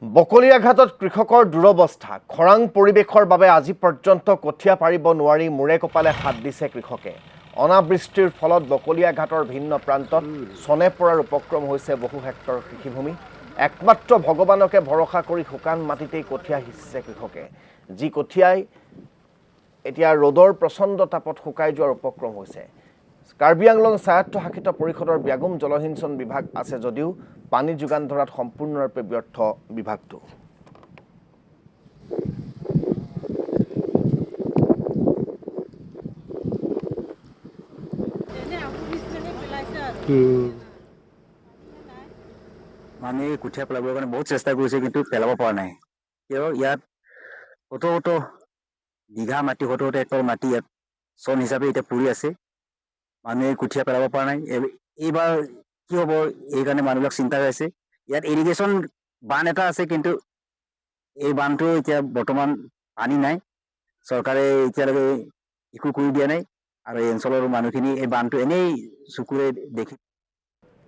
বকলিয়াঘাটত কৃষকৰ দুৰৱস্থা খৰাং পৰিৱেশৰ বাবে আজি পৰ্যন্ত কঠীয়া পাৰিব নোৱাৰি মূৰে কপালে হাত দিছে কৃষকে অনাবৃষ্টিৰ ফলত বকলিয়াঘাটৰ ভিন্ন প্ৰান্তত চনে পৰাৰ উপক্ৰম হৈছে বহু হেক্টৰ কৃষিভূমি একমাত্ৰ ভগৱানকে ভৰসা কৰি শুকান মাটিতেই কঠীয়া সিঁচিছে কৃষকে যি কঠীয়াই এতিয়া ৰ'দৰ প্ৰচণ্ড তাপত শুকাই যোৱাৰ উপক্ৰম হৈছে কাৰ্বি আংলং স্বায়ত্তশাসিত পৰিষদৰ ব্যাগুম জলসিঞ্চন বিভাগ আছে যদিও পানী যোগান ধৰাত সম্পূৰ্ণৰূপে ব্যৰ্থ বিভাগটো মানে কঠীয়া পেলাবৰ কাৰণে বহুত চেষ্টা কৰিছে কিন্তু পেলাব পৰা নাই কিয় ইয়াত কত বিঘা মাটি কত একৰ মাটি ইয়াত চন হিচাপে এতিয়া পৰি আছে মানুহে কঠীয়া পেলাব পৰা নাই এইবাৰ কি হ'ব এই কাৰণে মানুহবিলাক চিন্তা হৈ আছে ইয়াত ইৰিগেশ্যন বান্ধ এটা আছে কিন্তু এই বান্ধটো এতিয়া বৰ্তমান পানী নাই চৰকাৰে এতিয়ালৈকে একো কৰি দিয়া নাই আৰু এই অঞ্চলৰ মানুহখিনি এই বান্ধটো এনেই চকুৰে দেখি